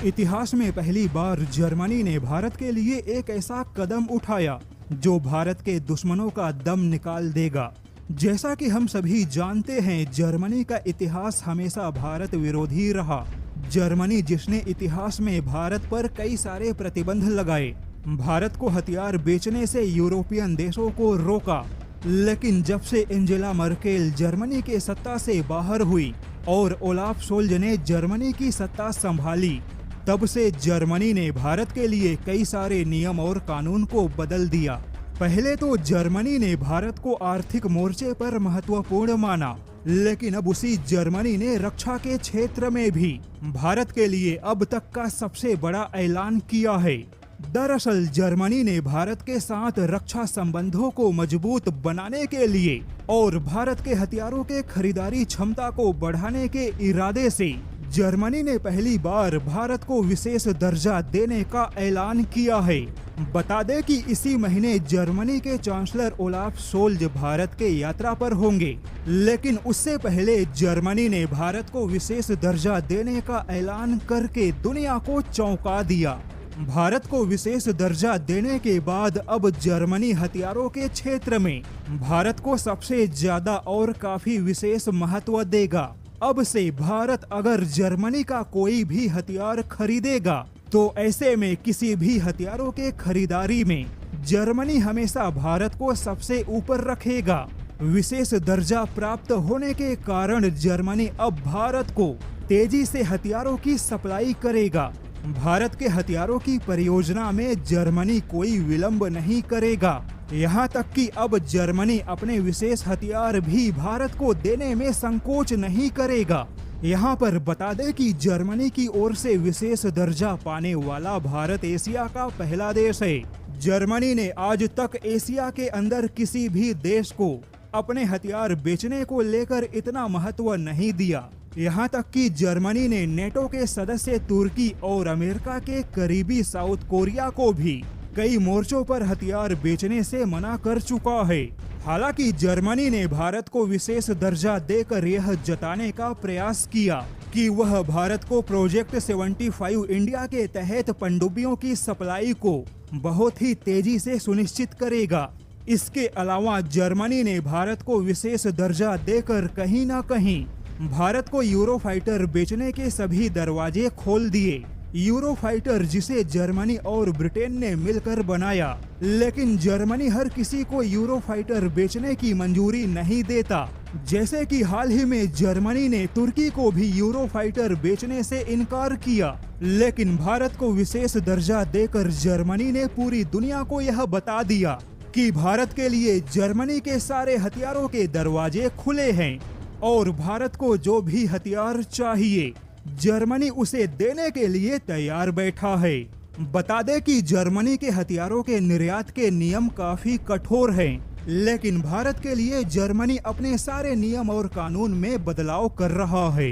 इतिहास में पहली बार जर्मनी ने भारत के लिए एक ऐसा कदम उठाया जो भारत के दुश्मनों का दम निकाल देगा। जैसा कि हम सभी जानते हैं, जर्मनी का इतिहास हमेशा भारत विरोधी रहा। जर्मनी जिसने इतिहास में भारत पर कई सारे प्रतिबंध लगाए, भारत को हथियार बेचने से यूरोपियन देशों को रोका, लेकिन जब से एंजेला मर्केल जर्मनी के सत्ता से बाहर हुई और ओलाफ शोल्ज ने जर्मनी की सत्ता संभाली, तब से जर्मनी ने भारत के लिए कई सारे नियम और कानून को बदल दिया। पहले तो जर्मनी ने भारत को आर्थिक मोर्चे पर महत्वपूर्ण माना, लेकिन अब उसी जर्मनी ने रक्षा के क्षेत्र में भी भारत के लिए अब तक का सबसे बड़ा ऐलान किया है। दरअसल जर्मनी ने भारत के साथ रक्षा संबंधों को मजबूत बनाने के लिए और भारत के हथियारों के खरीदारी क्षमता को बढ़ाने के इरादे से जर्मनी ने पहली बार भारत को विशेष दर्जा देने का ऐलान किया है। बता दें कि इसी महीने जर्मनी के चांसलर ओलाफ शोल्ज भारत के यात्रा पर होंगे, लेकिन उससे पहले जर्मनी ने भारत को विशेष दर्जा देने का ऐलान करके दुनिया को चौंका दिया। भारत को विशेष दर्जा देने के बाद अब जर्मनी हथियारों के क्षेत्र में भारत को सबसे ज्यादा और काफी विशेष महत्व देगा। अब से भारत अगर जर्मनी का कोई भी हथियार खरीदेगा तो ऐसे में किसी भी हथियारों के खरीदारी में जर्मनी हमेशा भारत को सबसे ऊपर रखेगा। विशेष दर्जा प्राप्त होने के कारण जर्मनी अब भारत को तेजी से हथियारों की सप्लाई करेगा। भारत के हथियारों की परियोजना में जर्मनी कोई विलंब नहीं करेगा। यहाँ तक कि अब जर्मनी अपने विशेष हथियार भी भारत को देने में संकोच नहीं करेगा। यहाँ पर बता दें कि जर्मनी की ओर से विशेष दर्जा पाने वाला भारत एशिया का पहला देश है। जर्मनी ने आज तक एशिया के अंदर किसी भी देश को अपने हथियार बेचने को लेकर इतना महत्व नहीं दिया। यहाँ तक कि जर्मनी ने नेटो के सदस्य तुर्की और अमेरिका के करीबी साउथ कोरिया को भी कई मोर्चों पर हथियार बेचने से मना कर चुका है। हालांकि जर्मनी ने भारत को विशेष दर्जा देकर यह जताने का प्रयास किया कि वह भारत को प्रोजेक्ट 75 इंडिया के तहत पनडुब्बियों की सप्लाई को बहुत ही तेजी से सुनिश्चित करेगा। इसके अलावा जर्मनी ने भारत को विशेष दर्जा देकर कहीं न कहीं भारत को यूरोफाइटर बेचने के सभी दरवाजे खोल दिए। यूरोफाइटर जिसे जर्मनी और ब्रिटेन ने मिलकर बनाया, लेकिन जर्मनी हर किसी को यूरोफाइटर बेचने की मंजूरी नहीं देता। जैसे कि हाल ही में जर्मनी ने तुर्की को भी यूरोफाइटर बेचने से इनकार किया, लेकिन भारत को विशेष दर्जा देकर जर्मनी ने पूरी दुनिया को यह बता दिया कि भारत के लिए जर्मनी के सारे हथियारों के दरवाजे खुले हैं और भारत को जो भी हथियार चाहिए जर्मनी उसे देने के लिए तैयार बैठा है। बता दें कि जर्मनी के हथियारों के निर्यात के नियम काफी कठोर हैं, लेकिन भारत के लिए जर्मनी अपने सारे नियम और कानून में बदलाव कर रहा है।